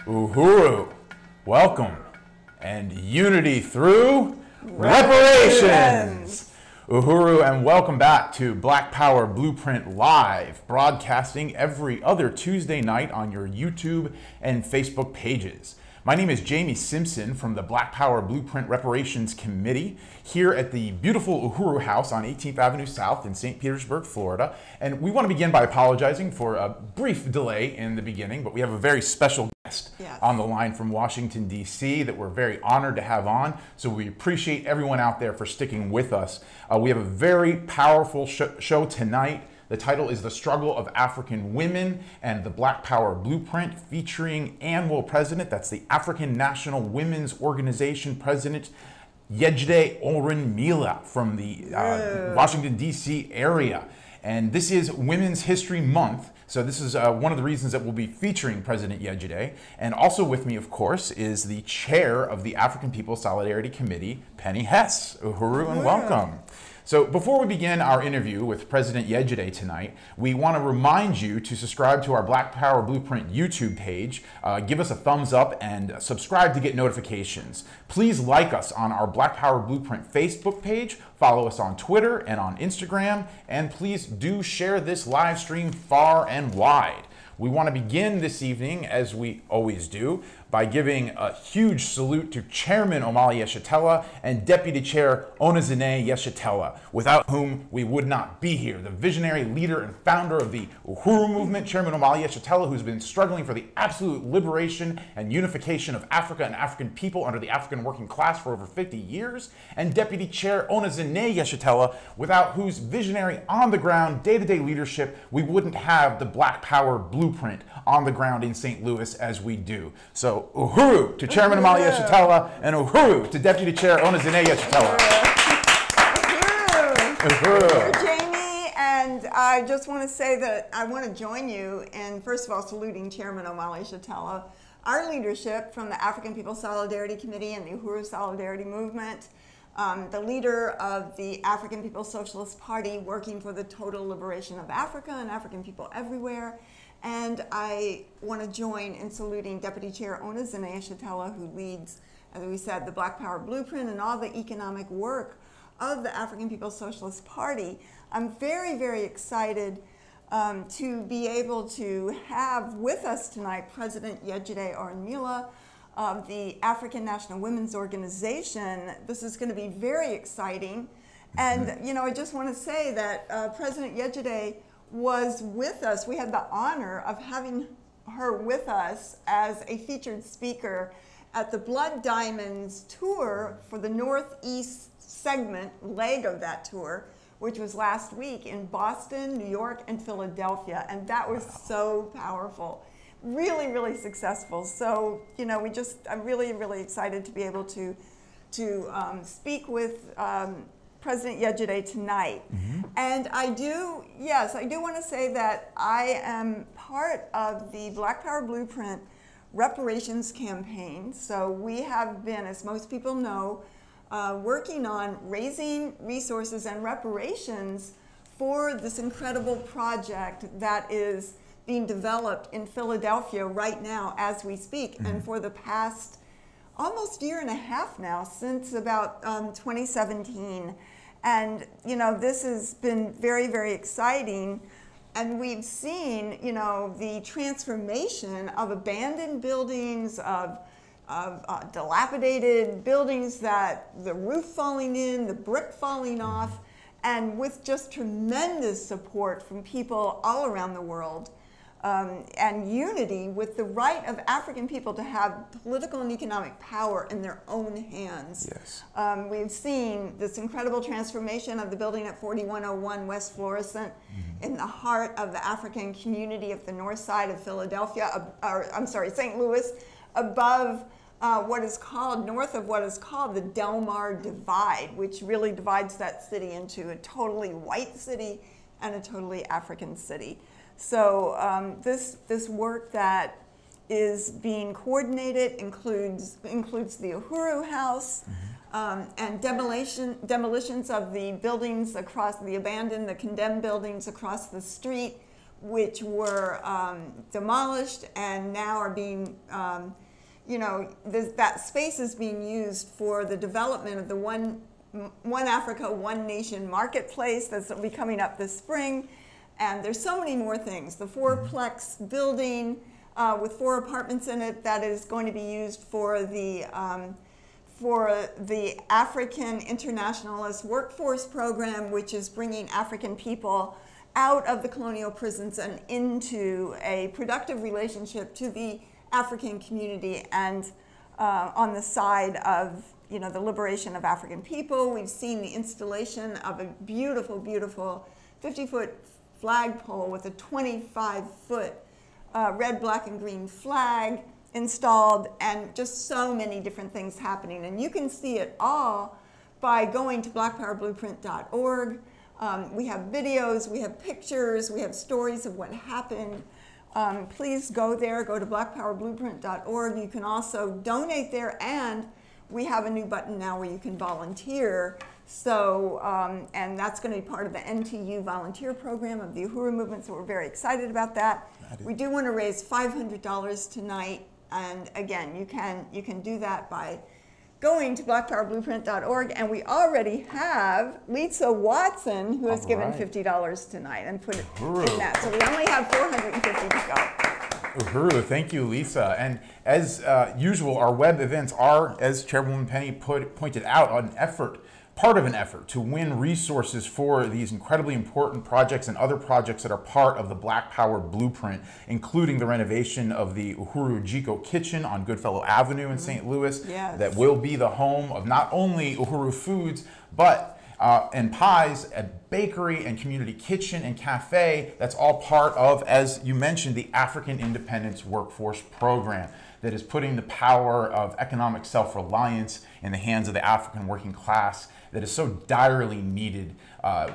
Uhuru, welcome, and unity through reparations. Uhuru, and welcome back to Black Power Blueprint Live, broadcasting every other Tuesday night on your YouTube and Facebook pages. My name is Jamie Simpson from the Black Power Blueprint Reparations Committee here at the beautiful Uhuru House on 18th Avenue South in St. Petersburg, Florida. And we want to begin by apologizing for a brief delay in the beginning, but we have a very special guest on the line from Washington, D.C. that we're very honored to have on. So we appreciate everyone out there for sticking with us. We have a very powerful show tonight. The title is The Struggle of African Women and the Black Power Blueprint, featuring ANWO president, that's the African National Women's Organization president, Yejide Orunmila from the Washington, D.C. area. And this is Women's History Month, so this is one of the reasons that we'll be featuring President Yejide. And also with me, of course, is the chair of the African People's Solidarity Committee, Penny Hess. Uhuru, and welcome. So before we begin our interview with President Yejide tonight, we want to remind you to subscribe to our Black Power Blueprint YouTube page, give us a thumbs up, and subscribe to get notifications. Please like us on our Black Power Blueprint Facebook page, follow us on Twitter and on Instagram, and please do share this live stream far and wide. We want to begin this evening, as we always do, by giving a huge salute to Chairman Omali Yeshitela and Deputy Chair Onezine Yeshitela, without whom we would not be here. The visionary leader and founder of the Uhuru movement, Chairman Omali Yeshitela, who's been struggling for the absolute liberation and unification of Africa and African people under the African working class for over 50 years, and Deputy Chair Onezine Yeshitela, without whose visionary on-the-ground, day-to-day leadership, we wouldn't have the Black Power Blueprint on the ground in St. Louis as we do. So Uhuru to Chairman Omali Yeshitela, and Uhuru to Deputy Chair Onezine Yeshitela. Uhuru, Jamie, and I just want to say that I want to join you in, first of all, saluting Chairman Omali Yeshitela, our leadership from the African People's Solidarity Committee and the Uhuru Solidarity Movement, the leader of the African People's Socialist Party working for the total liberation of Africa and African people everywhere. And I want to join in saluting Deputy Chair Onezine Yeshitela, who leads, as we said, the Black Power Blueprint and all the economic work of the African People's Socialist Party. I'm very, very excited to be able to have with us tonight President Yejide Orunmila of the African National Women's Organization. This is going to be very exciting. And, you know, I just want to say that President Yejide was with us. We had the honor of having her with us as a featured speaker at the Blood Diamonds tour for the Northeast segment leg of that tour, which was last week in Boston, New York, and Philadelphia. And that was so powerful. Really, really successful. So, you know, I'm really, really excited to be able to speak with President Yejide tonight. And I do want to say that I am part of the Black Power Blueprint reparations campaign. So we have been, as most people know, working on raising resources and reparations for this incredible project that is being developed in Philadelphia right now as we speak, and for the past almost year and a half now, since about 2017. And, you know, this has been very, very exciting. And we've seen, you know, the transformation of abandoned buildings, of dilapidated buildings, that the roof falling in, the brick falling off, and with just tremendous support from people all around the world. And unity with the right of African people to have political and economic power in their own hands. Yes. We've seen this incredible transformation of the building at 4101 West Florissant in the heart of the African community of the north side of Philadelphia, St. Louis, above north of what is called the Del Mar Divide, which really divides that city into a totally white city and a totally African city. So this work that is being coordinated includes the Uhuru House and demolitions of the buildings across the abandoned, the condemned buildings across the street, which were demolished and now are being, that space is being used for the development of the One Africa, One Nation marketplace that's be coming up this spring. And there's so many more things. The fourplex building with 4 apartments in it that is going to be used for the African Internationalist Workforce Program, which is bringing African people out of the colonial prisons and into a productive relationship to the African community and on the side of the liberation of African people. We've seen the installation of a beautiful, beautiful 50-foot flagpole with a 25-foot red, black, and green flag installed, and just so many different things happening. And you can see it all by going to blackpowerblueprint.org. We have videos, we have pictures, we have stories of what happened. Please go there, go to blackpowerblueprint.org. You can also donate there, and we have a new button now where you can volunteer. So, and that's going to be part of the NTU volunteer program of the Uhuru movement, so we're very excited about that. We do want to raise $500 tonight, and again, you can do that by going to blackpowerblueprint.org, and we already have Lisa Watson, who has given $50 tonight and put it in that. So we only have 450 to go. Uhuru, thank you, Lisa. And as usual, our web events are, as Chairwoman Penny pointed out, part of an effort to win resources for these incredibly important projects and other projects that are part of the Black Power Blueprint, including the renovation of the Uhuru Jiko Kitchen on Goodfellow Avenue in St. Louis, that will be the home of not only Uhuru Foods, but and pies, a bakery and community kitchen and cafe. That's all part of, as you mentioned, the African Independence Workforce Program that is putting the power of economic self-reliance in the hands of the African working class that is so direly needed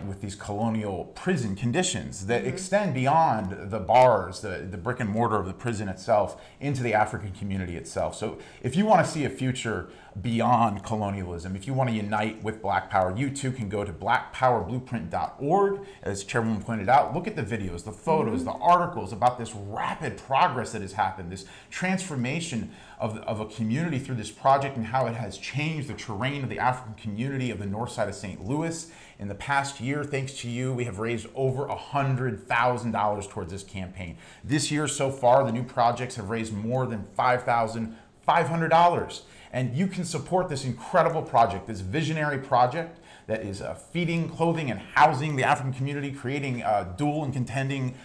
with these colonial prison conditions that extend beyond the bars, the brick and mortar of the prison itself, into the African community itself. So if you want to see a future beyond colonialism, if you want to unite with Black Power, you too can go to blackpowerblueprint.org. As Chairwoman pointed out, look at the videos, the photos, the articles about this rapid progress that has happened, this transformation of a community through this project and how it has changed the terrain of the African community of the north side of St. Louis. In the past year, thanks to you, we have raised over $100,000 towards this campaign. This year so far, the new projects have raised more than $5,500. And you can support this incredible project, this visionary project that is feeding, clothing, and housing the African community, creating dual and contending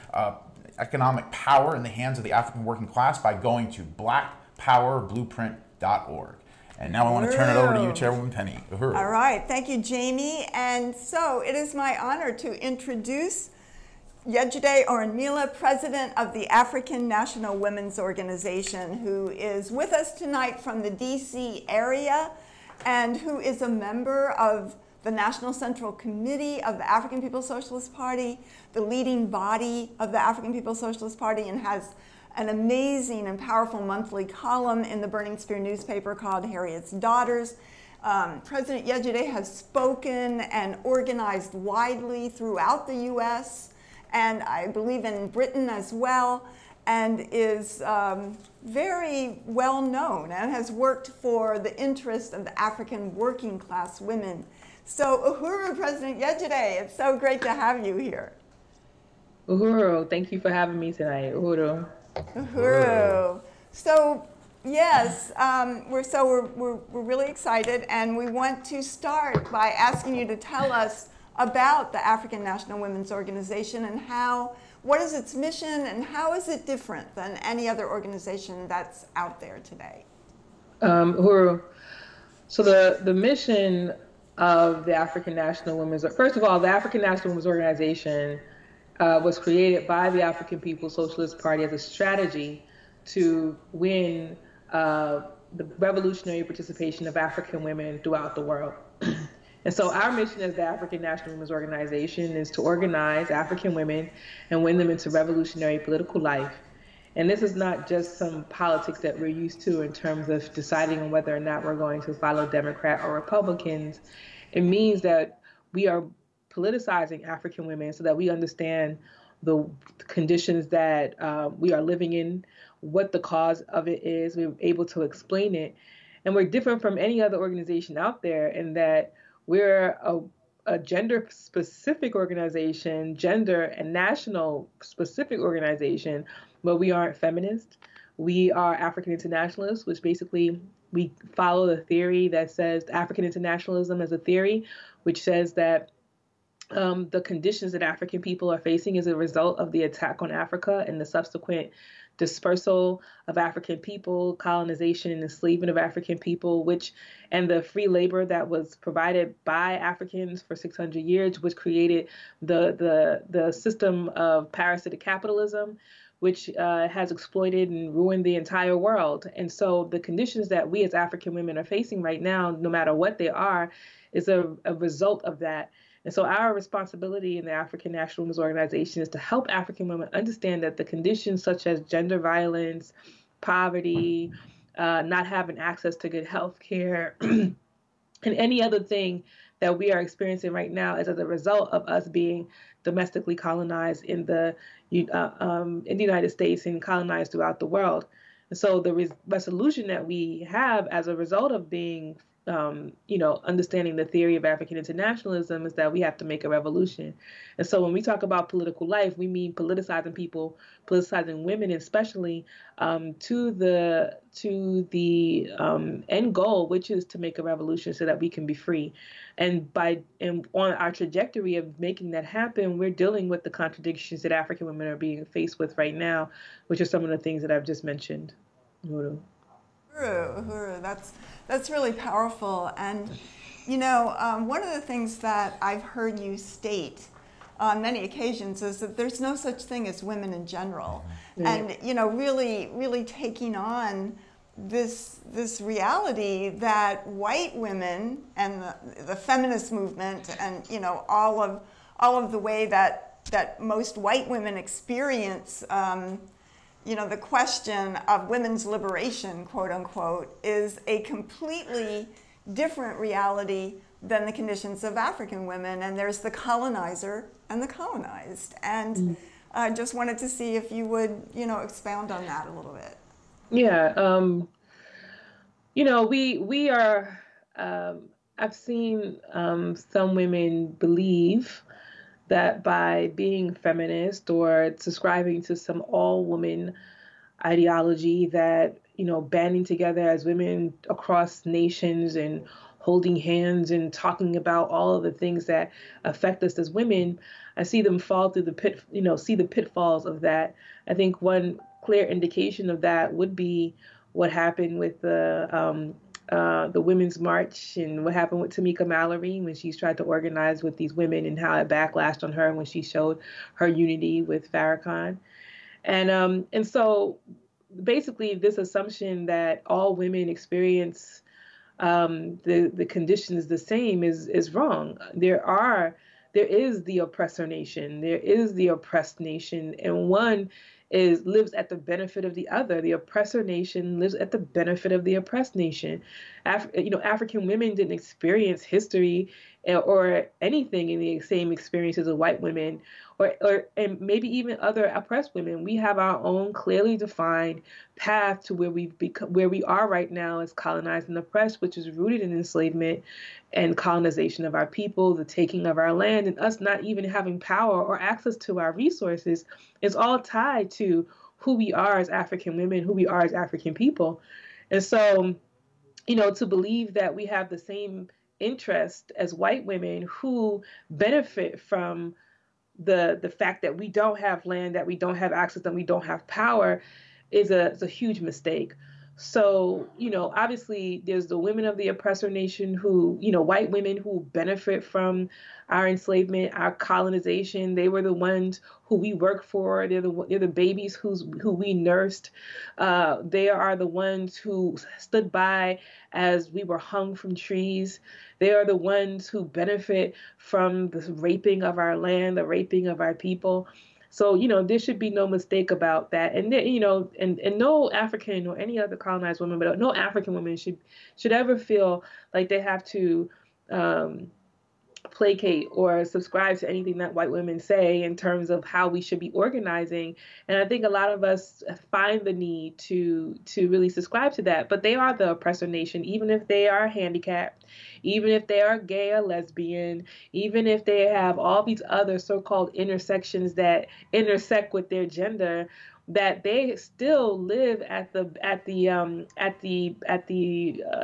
economic power in the hands of the African working class by going to blackpowerblueprint.org. And now I want to turn it over to you, Chairwoman Penny. Uhuru. All right, thank you, Jamie. And so it is my honor to introduce Yejide Orunmila, President of the African National Women's Organization, who is with us tonight from the DC area and who is a member of the National Central Committee of the African People's Socialist Party, the leading body of the African People's Socialist Party, and has an amazing and powerful monthly column in the Burning Spear newspaper called Harriet's Daughters. President Yejide has spoken and organized widely throughout the US, and I believe in Britain as well, and is very well known and has worked for the interest of the African working class women. So Uhuru, President Yejide, it's so great to have you here. Uhuru, thank you for having me tonight. Uhuru. Uhuru. So yes, we're really excited, and we want to start by asking you to tell us about the African National Women's Organization and what is its mission and how is it different than any other organization that's out there today? Uhuru. So the mission of the African National Women's, first of all, the African National Women's Organization was created by the African People's Socialist Party as a strategy to win the revolutionary participation of African women throughout the world. And so our mission as the African National Women's Organization is to organize African women and win them into revolutionary political life. And this is not just some politics that we're used to in terms of deciding on whether or not we're going to follow Democrat or Republicans. It means that we are politicizing African women so that we understand the conditions that we are living in, what the cause of it is. We're able to explain it. And we're different from any other organization out there in that we're a gender specific organization, gender and national specific organization, but we aren't feminist. We are African internationalists, which basically we follow the theory that says African internationalism as a theory, which says that the conditions that African people are facing as a result of the attack on Africa and the subsequent dispersal of African people, colonization and enslavement of African people, and the free labor that was provided by Africans for 600 years, which created the system of parasitic capitalism, which has exploited and ruined the entire world. And so the conditions that we as African women are facing right now, no matter what they are, is a result of that. And so our responsibility in the African National Women's Organization is to help African women understand that the conditions such as gender violence, poverty, not having access to good health care, and any other thing that we are experiencing right now is as a result of us being domestically colonized in the United States and colonized throughout the world. And so the resolution that we have as a result of being understanding the theory of African internationalism is that we have to make a revolution. And so when we talk about political life, we mean politicizing people, politicizing women especially, to the end goal, which is to make a revolution so that we can be free. And on our trajectory of making that happen, we're dealing with the contradictions that African women are being faced with right now, which are some of the things that I've just mentioned. That's really powerful. And, one of the things that I've heard you state on many occasions is that there's no such thing as women in general. And, really taking on this reality that white women and the feminist movement and, all of the way that most white women experience the question of women's liberation, quote unquote, is a completely different reality than the conditions of African women. And there's the colonizer and the colonized. And I just wanted to see if you would, expound on that a little bit. Yeah. We are, I've seen some women believe that by being feminist or subscribing to some all-woman ideology that, banding together as women across nations and holding hands and talking about all of the things that affect us as women, I see them fall through see the pitfalls of that. I think one clear indication of that would be what happened with the Women's March and what happened with Tamika Mallory when she's tried to organize with these women and how it backlashed on her when she showed her unity with Farrakhan. And so basically this assumption that all women experience the conditions the same is wrong. There is the oppressor nation, there is the oppressed nation, and one lives at the benefit of the other. The oppressor nation lives at the benefit of the oppressed nation. African women didn't experience history or anything in the same experiences of white women, and maybe even other oppressed women. We have our own clearly defined path to where we are right now as colonized and oppressed, which is rooted in enslavement and colonization of our people, the taking of our land, and us not even having power or access to our resources. Is all tied to who we are as African women, who we are as African people. And so, to believe that we have the same interest as white women who benefit from the fact that we don't have land, that we don't have access, that we don't have power is a huge mistake. So, obviously there's the women of the oppressor nation who, white women who benefit from our enslavement, our colonization. They were the ones who we worked for. They're the babies who we nursed. They are the ones who stood by as we were hung from trees. They are the ones who benefit from the raping of our land, the raping of our people. So, there should be no mistake about that. And, and no African or any other colonized woman, but no African woman should ever feel like they have to placate or subscribe to anything that white women say in terms of how we should be organizing. And I think a lot of us find the need to really subscribe to that. But they are the oppressor nation, even if they are handicapped, even if they are gay or lesbian, even if they have all these other so-called intersections that intersect with their gender, that they still live at the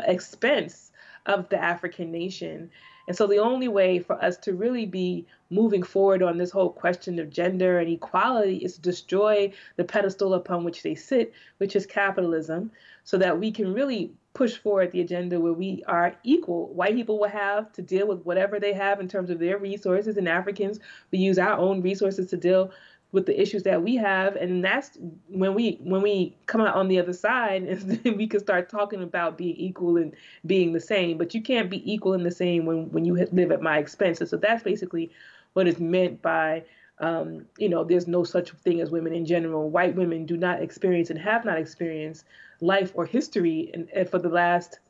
expense of the African nation. And so the only way for us to really be moving forward on this whole question of gender and equality is to destroy the pedestal upon which they sit, which is capitalism, so that we can really push forward the agenda where we are equal. White people will have to deal with whatever they have in terms of their resources, and Africans will use our own resources to deal with the issues that we have. And that's when we come out on the other side, and then we can start talking about being equal and being the same. But you can't be equal and the same when you live at my expense. So that's basically what is meant by there's no such thing as women in general. White women do not experience and have not experienced life or history and for the last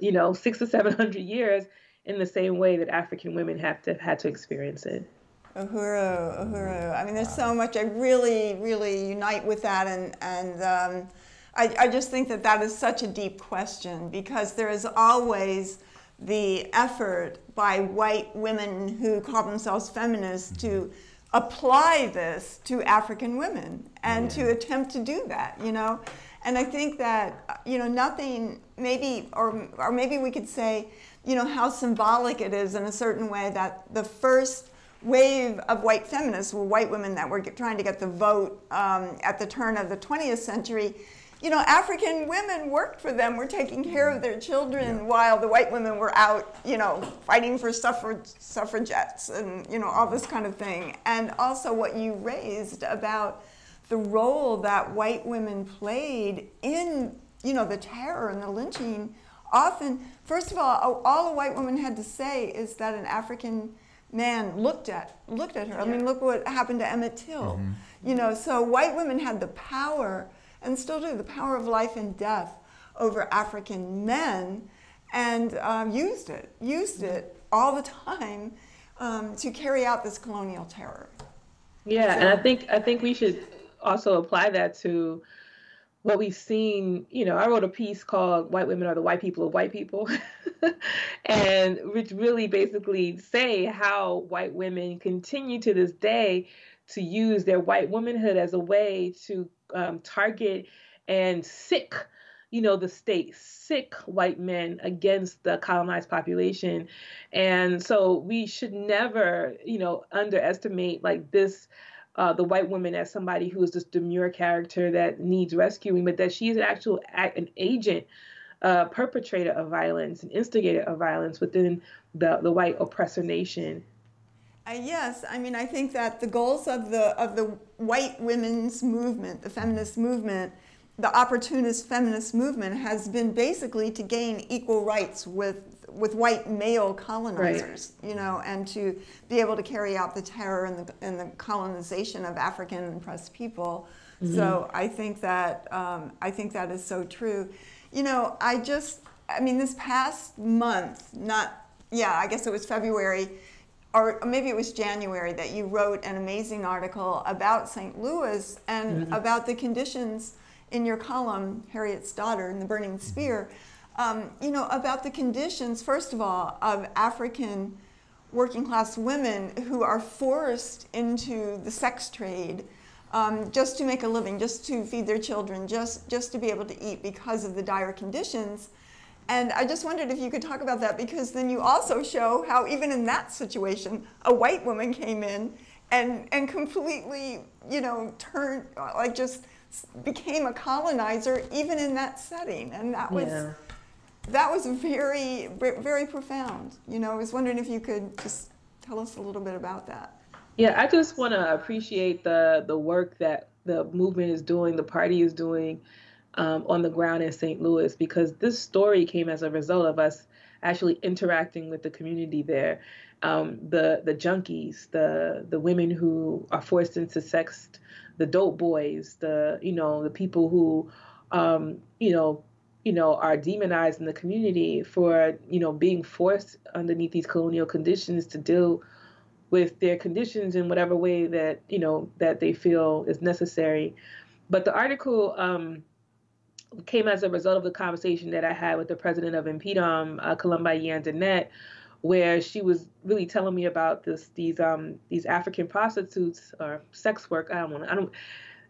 600 to 700 years in the same way that African women had to experience it. Uhuru, Uhuru. I mean, there's so much. I really, really unite with that, and I just think that is such a deep question, because there is always the effort by white women who call themselves feminists to apply this to African women and to attempt to do that, And I think that, nothing, maybe, or maybe we could say, how symbolic it is in a certain way that the first wave of white feminists were white women that were trying to get the vote at the turn of the 20th century. African women worked for them, were taking care of their children while the white women were out, fighting for suffragettes and, all this kind of thing. And also what you raised about the role that white women played in, the terror and the lynching. Often, first of all the white woman had to say is that an African man looked at her. I mean, look what happened to Emmett Till. So white women had the power, and still do, the power of life and death over African men, and used it all the time to carry out this colonial terror. Yeah, and I think we should also apply that to what we've seen. I wrote a piece called "White Women Are the White People of White People," and which really basically say how white women continue to this day to use their white womanhood as a way to target and sick, the state, sick white men against the colonized population. And so we should never, underestimate like this, the white woman as somebody who is this demure character that needs rescuing, but that she is an agent, perpetrator of violence, an instigator of violence within the white oppressor nation. Yes, I mean, I think that the goals of the white women's movement, the feminist movement, the opportunist feminist movement, has been basically to gain equal rights with white male colonizers, and to be able to carry out the terror and the colonization of African and oppressed people. Mm-hmm. So I think that is so true. This past month, I guess it was February, or maybe it was January, that you wrote an amazing article about St. Louis and about the conditions in your column, Harriet's Daughter in the Burning Spear, about the conditions, first of all, of African working class women who are forced into the sex trade just to make a living, just to feed their children, just to be able to eat because of the dire conditions. And I just wondered if you could talk about that, because then you also show how even in that situation, a white woman came in and completely, turned, just became a colonizer even in that setting. And that was very, very profound. I was wondering if you could just tell us a little bit about that. Yeah, I just want to appreciate the work that the movement is doing, the party is doing, on the ground in St. Louis, because this story came as a result of us actually interacting with the community there. The junkies, the women who are forced into sex, the dope boys, the people who, are demonized in the community for, being forced underneath these colonial conditions to deal with their conditions in whatever way that, that they feel is necessary. But the article came as a result of the conversation that I had with the president of Impedom, Columba Yandanet, where she was really telling me about these African prostitutes or sex work.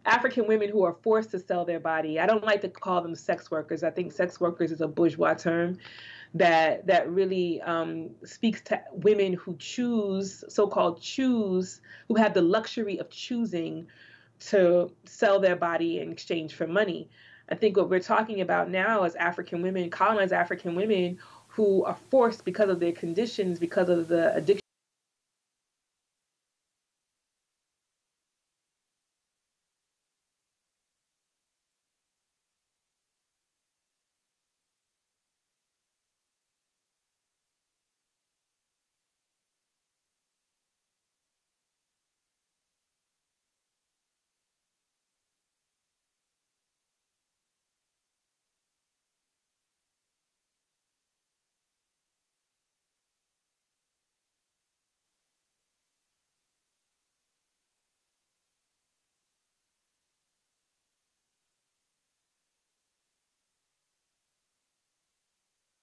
African women who are forced to sell their body. I don't like to call them sex workers. I think sex workers is a bourgeois term that really speaks to women who so-called choose, who have the luxury of choosing to sell their body in exchange for money. I think what we're talking about now is African women, colonized African women, who are forced because of their conditions, because of the addiction.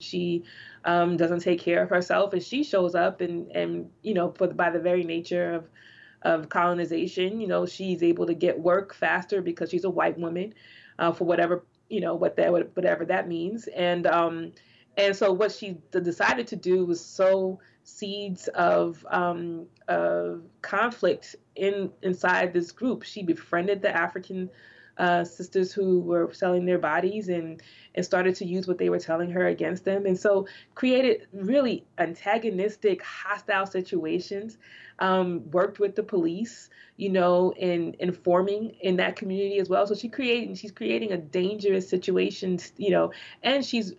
She doesn't take care of herself, and she shows up and by the very nature of colonization, she's able to get work faster because she's a white woman, for whatever whatever that means, and so what she decided to do was sow seeds of conflict inside this group. She befriended the African sisters who were selling their bodies and started to use what they were telling her against them. And so created really antagonistic, hostile situations, worked with the police, in informing in that community as well. So she's creating a dangerous situation, and she's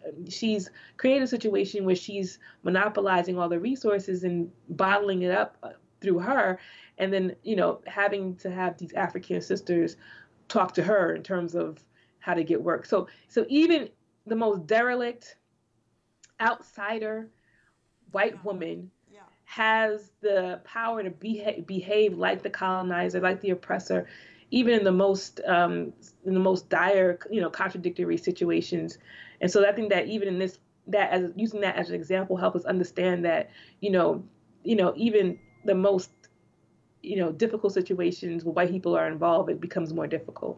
created a situation where she's monopolizing all the resources and bottling it up through her. And then, having to have these African sisters talk to her in terms of how to get work. So even the most derelict outsider white woman has the power to behave like the colonizer, like the oppressor, even in the most dire, contradictory situations. And so I think that even in using that as an example help us understand that, even the most difficult situations where white people are involved, it becomes more difficult.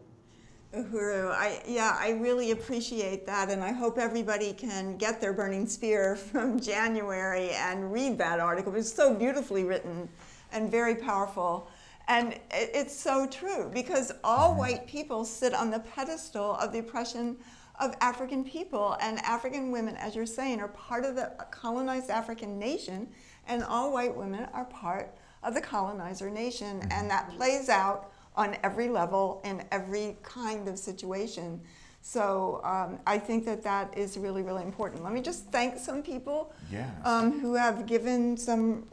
Uhuru, I really appreciate that, and I hope everybody can get their Burning Spear from January and read that article. It's so beautifully written and very powerful. And it's so true, because all white people sit on the pedestal of the oppression of African people, and African women, as you're saying, are part of the colonized African nation, and all white women are part of the colonizer nation, and that plays out on every level in every kind of situation. So I think that is really, really important. Let me just thank some people who have given some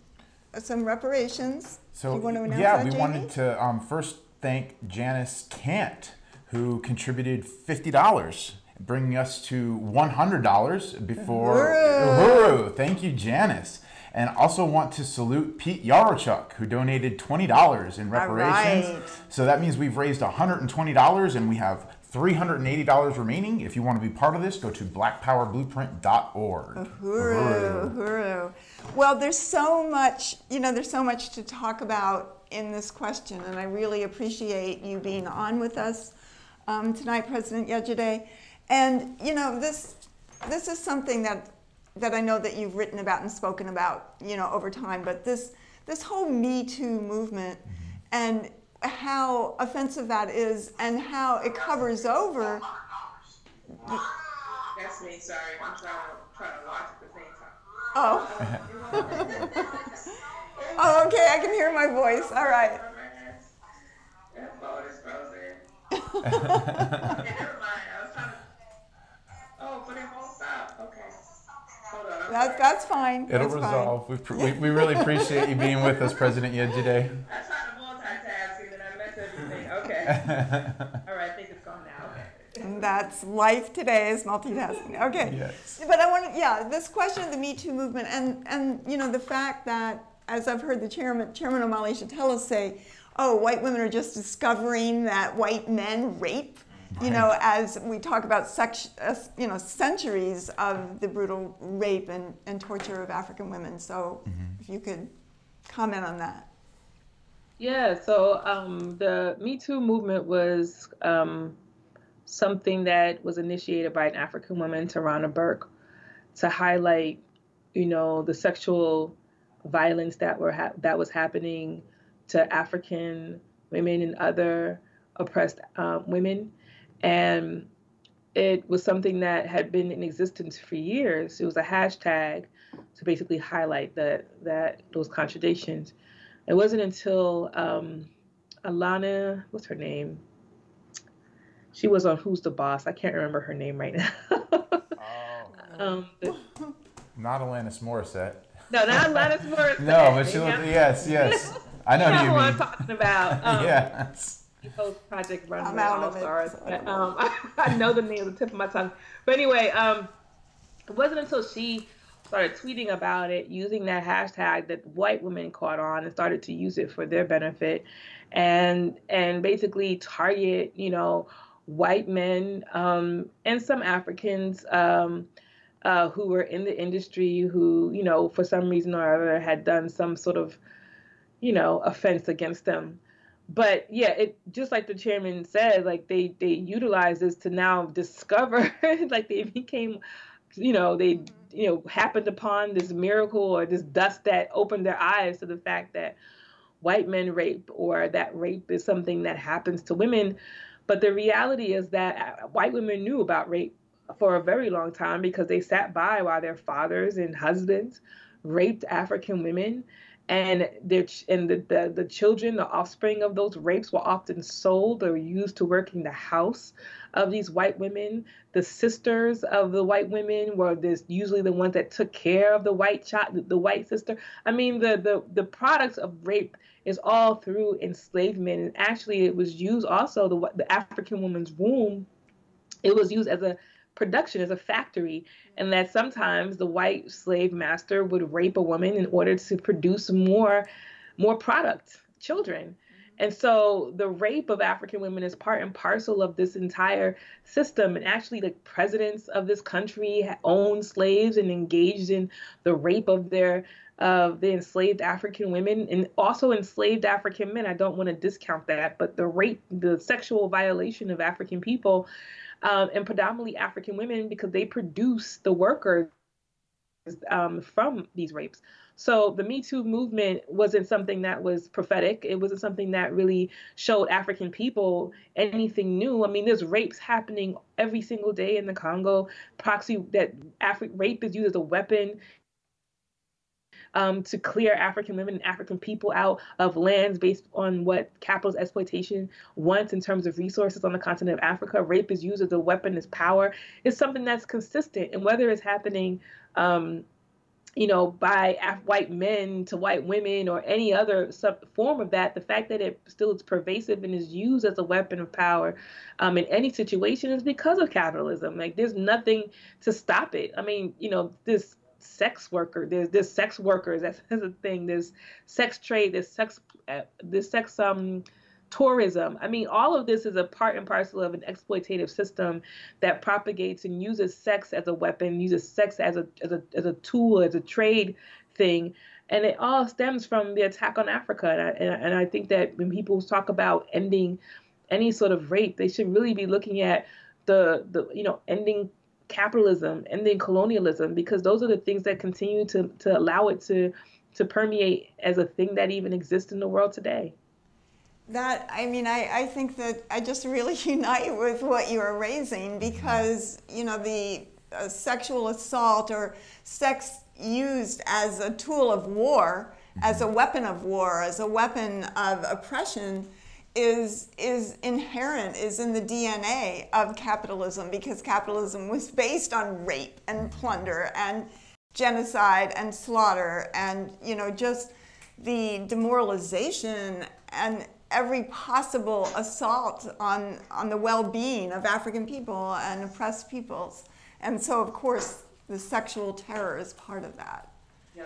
reparations. So do you want to announce that, we Jamie? wanted to first thank Janice Kant, who contributed $50, bringing us to $100 before Uhuru. Thank you, Janice. And also want to salute Pete Yarochuk, who donated $20 in reparations. Right. So that means we've raised $120 and we have $380 remaining. If you want to be part of this, go to blackpowerblueprint.org. Uhuru. Well, there's so much, there's so much to talk about in this question, and I really appreciate you being on with us tonight, President Yejide. And, this is something that I know that you've written about and spoken about, over time, but this whole Me Too movement and how offensive that is and how it covers over. That's me, sorry. I'm trying to watch at the same time. Oh. Oh, okay, I can hear my voice. All right. That phone is frozen. Okay, never mind. I was trying to. Oh, but it won't stop. Okay. Hold on. That's fine. It'll That's resolve. We really appreciate you being with us, President Yejide. I tried to multitask and then I messed everything. Okay. All right, I think it's gone now. Okay. That's life today is multitasking. Okay. Yes. But I want to, yeah, this question of the Me Too movement and you know, the fact that, as I've heard the Chairman Omali Shatella say, oh, white women are just discovering that white men rape, you know, as we talk about you know, centuries of the brutal rape and torture of African women. So if you could comment on that. Yeah, so the Me Too movement was something that was initiated by an African woman, Tarana Burke, to highlight, you know, the sexual violence that was happening to African women and other oppressed women. And it was something that had been in existence for years. It was a hashtag to basically highlight those contradictions. It wasn't until Alana, what's her name? She was on Who's the Boss? I can't remember her name right now. Not Alanis Morissette. No, not Alanis Morissette. No, but she looked, yes. I know who you who mean. I'm talking about. Yes. Project Runway I'm out of All-Stars. it. I know the name on the tip of my tongue. But anyway, it wasn't until she started tweeting about it, using that hashtag, that white women caught on and started to use it for their benefit, and basically target, you know, white men and some Africans who were in the industry who, you know, for some reason or other had done some sort of, you know, offense against them. But yeah, it just like the chairman said, like they utilized this to now discover, like they became, they happened upon this miracle or this dust that opened their eyes to the fact that white men rape, or that rape is something that happens to women. But the reality is that white women knew about rape for a very long time because they sat by while their fathers and husbands raped African women. And the children, the offspring of those rapes, were often sold or used to work in the house of these white women. The sisters of the white women were usually the ones that took care of the white child, the white sister. I mean, the products of rape is all through enslavement. And actually, it was used also, the African woman's womb, it was used as a production, as a factory, and that sometimes the white slave master would rape a woman in order to produce more product, children. And so the rape of African women is part and parcel of this entire system. And actually, the presidents of this country owned slaves and engaged in the rape of the enslaved African women and also enslaved African men. I don't want to discount that, but the rape, the sexual violation of African people, and predominantly African women, because they produce the workers from these rapes. So the Me Too movement wasn't something that was prophetic. It wasn't something that really showed African people anything new. I mean, there's rapes happening every single day in the Congo. Rape is used as a weapon to clear African women and African people out of lands based on what capitalist exploitation wants in terms of resources on the continent of Africa. Rape is used as a weapon, as power. It's something that's consistent. And whether it's happening, by white men to white women or any other form of that, the fact that it still is pervasive and is used as a weapon of power in any situation is because of capitalism. Like, there's nothing to stop it. I mean, there's sex workers, that's a thing. There's sex trade, there's sex tourism. I mean, all of this is a part and parcel of an exploitative system that propagates and uses sex as a weapon, uses sex as a tool, as a trade thing. And it all stems from the attack on Africa. And I think that when people talk about ending any sort of rape, they should really be looking at ending capitalism, ending colonialism, because those are the things that continue to allow it to permeate as a thing that even exists in the world today. I think that I just really unite with what you are raising, because, the sexual assault or sex used as a tool of war, as a weapon of war, as a weapon of oppression is inherent, is in the DNA of capitalism, because capitalism was based on rape and plunder and genocide and slaughter and, just the demoralization and every possible assault on the well-being of African people and oppressed peoples. And so, of course, the sexual terror is part of that. Yeah.